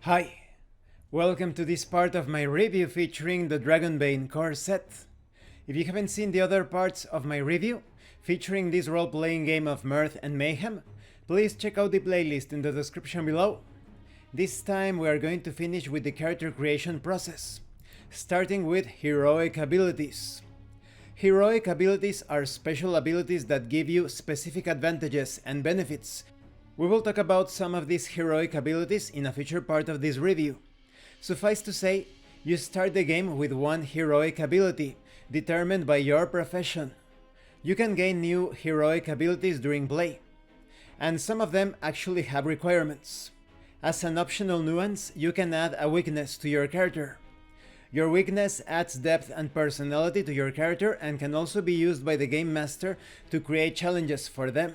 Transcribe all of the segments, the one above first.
Hi, welcome to this part of my review featuring the Dragonbane core set. If you haven't seen the other parts of my review, featuring this role-playing game of Mirth and Mayhem, please check out the playlist in the description below. This time we are going to finish with the character creation process, starting with heroic abilities. Heroic abilities are special abilities that give you specific advantages and benefits. We will talk about some of these heroic abilities in a future part of this review. Suffice to say, you start the game with one heroic ability, determined by your profession. You can gain new heroic abilities during play, and some of them actually have requirements. As an optional nuance, you can add a weakness to your character. Your weakness adds depth and personality to your character and can also be used by the game master to create challenges for them.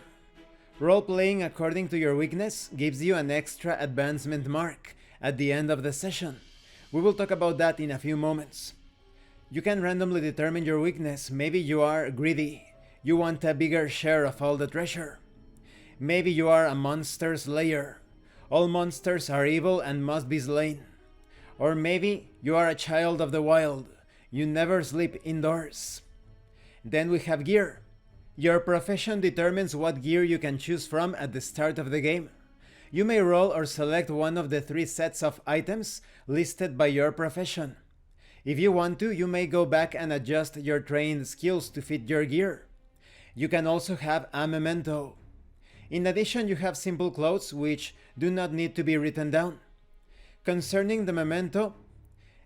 Role-playing according to your weakness gives you an extra advancement mark at the end of the session. We will talk about that in a few moments. You can randomly determine your weakness. Maybe you are greedy. You want a bigger share of all the treasure. Maybe you are a monster slayer. All monsters are evil and must be slain. Or maybe you are a child of the wild. You never sleep indoors. Then we have gear. Your profession determines what gear you can choose from at the start of the game. You may roll or select one of the 3 sets of items listed by your profession. If you want to, you may go back and adjust your trained skills to fit your gear. You can also have a memento. In addition, you have simple clothes which do not need to be written down. Concerning the memento,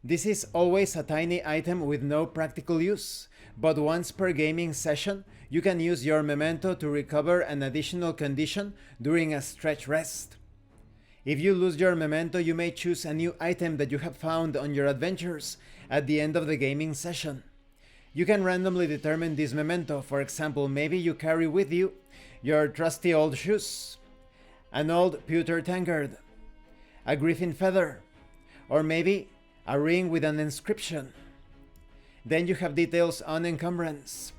this is always a tiny item with no practical use, but once per gaming session, you can use your memento to recover an additional condition during a stretch rest. If you lose your memento, you may choose a new item that you have found on your adventures at the end of the gaming session. You can randomly determine this memento. For example, maybe you carry with you your trusty old shoes, an old pewter tankard, a griffin feather, or maybe a ring with an inscription. Then you have details on encumbrance.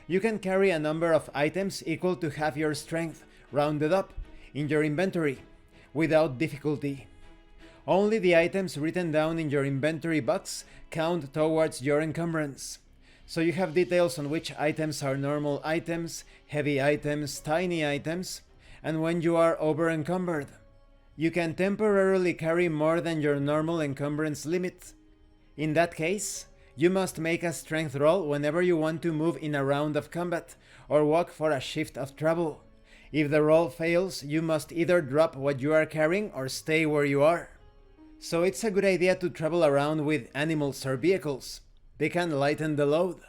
You can carry a number of items equal to half your strength, rounded up, in your inventory, without difficulty. Only the items written down in your inventory box count towards your encumbrance. So you have details on which items are normal items, heavy items, tiny items, and when you are over encumbered. You can temporarily carry more than your normal encumbrance limit. In that case, you must make a strength roll whenever you want to move in a round of combat or walk for a shift of travel. If the roll fails, you must either drop what you are carrying or stay where you are. So it's a good idea to travel around with animals or vehicles. They can lighten the load.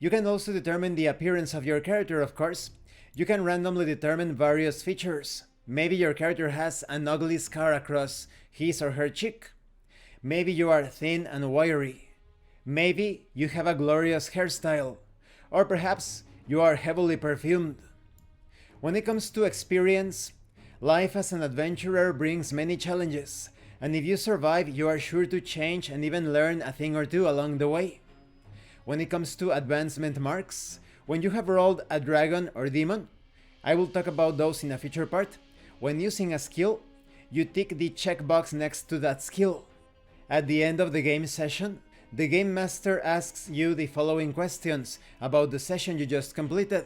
You can also determine the appearance of your character, of course. You can randomly determine various features. Maybe your character has an ugly scar across his or her cheek. Maybe you are thin and wiry. Maybe you have a glorious hairstyle. Or perhaps you are heavily perfumed. When it comes to experience, life as an adventurer brings many challenges, and if you survive, you are sure to change and even learn a thing or two along the way. When it comes to advancement marks, when you have rolled a dragon or demon, I will talk about those in a future part. When using a skill, you tick the checkbox next to that skill. At the end of the game session, the game master asks you the following questions about the session you just completed.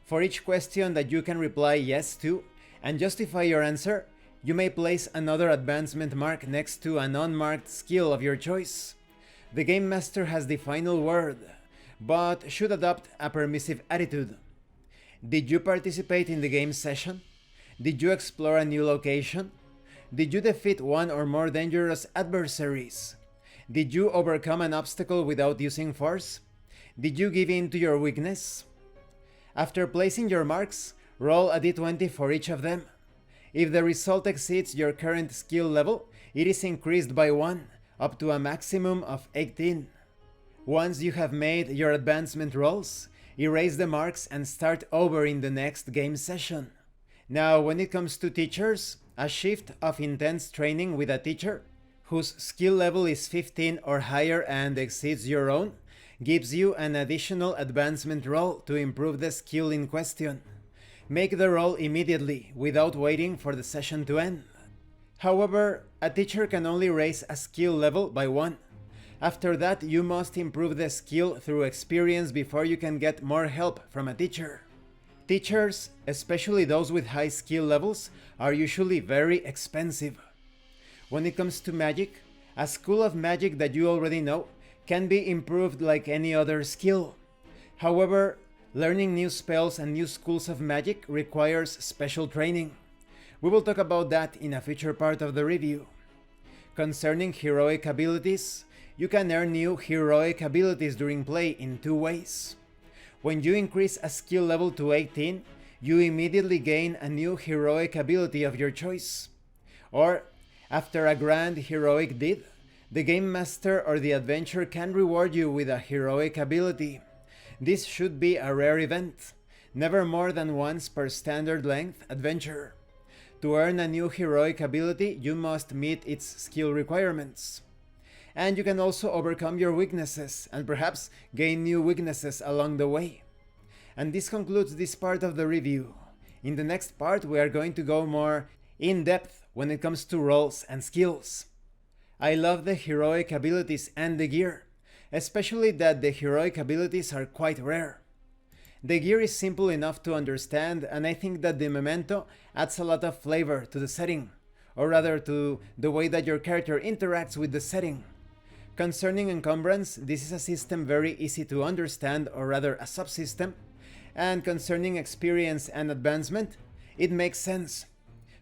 For each question that you can reply yes to and justify your answer, you may place another advancement mark next to an unmarked skill of your choice. The game master has the final word, but should adopt a permissive attitude. Did you participate in the game session? Did you explore a new location? Did you defeat one or more dangerous adversaries? Did you overcome an obstacle without using force? Did you give in to your weakness? After placing your marks, roll a d20 for each of them. If the result exceeds your current skill level, it is increased by 1, up to a maximum of 18. Once you have made your advancement rolls, erase the marks and start over in the next game session. Now, when it comes to teachers, a shift of intense training with a teacher whose skill level is 15 or higher and exceeds your own gives you an additional advancement roll to improve the skill in question. Make the roll immediately without waiting for the session to end. However, a teacher can only raise a skill level by 1. After that, you must improve the skill through experience before you can get more help from a teacher. Teachers, especially those with high skill levels, are usually very expensive. When it comes to magic, a school of magic that you already know can be improved like any other skill. However, learning new spells and new schools of magic requires special training. We will talk about that in a future part of the review. Concerning heroic abilities, you can earn new heroic abilities during play in 2 ways. When you increase a skill level to 18, you immediately gain a new heroic ability of your choice. Or, after a grand heroic deed, the game master or the adventurer can reward you with a heroic ability. This should be a rare event, never more than once per standard length adventure. To earn a new heroic ability, you must meet its skill requirements. And you can also overcome your weaknesses and perhaps gain new weaknesses along the way. And this concludes this part of the review. In the next part, we are going to go more in depth when it comes to roles and skills. I love the heroic abilities and the gear, especially that the heroic abilities are quite rare. The gear is simple enough to understand, and I think that the memento adds a lot of flavor to the setting, or rather to the way that your character interacts with the setting. Concerning encumbrance, this is a system very easy to understand, or rather a subsystem, and concerning experience and advancement, it makes sense.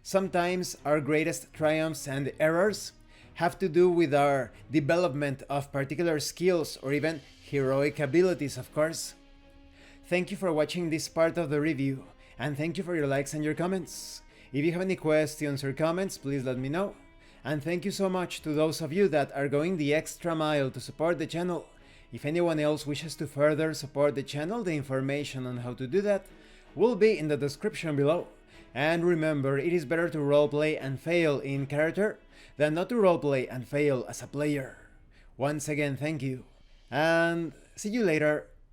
Sometimes our greatest triumphs and errors have to do with our development of particular skills or even heroic abilities, of course. Thank you for watching this part of the review, and thank you for your likes and your comments. If you have any questions or comments, please let me know. And thank you so much to those of you that are going the extra mile to support the channel. If anyone else wishes to further support the channel, the information on how to do that will be in the description below. And remember, it is better to roleplay and fail in character than not to roleplay and fail as a player. Once again, thank you, and see you later.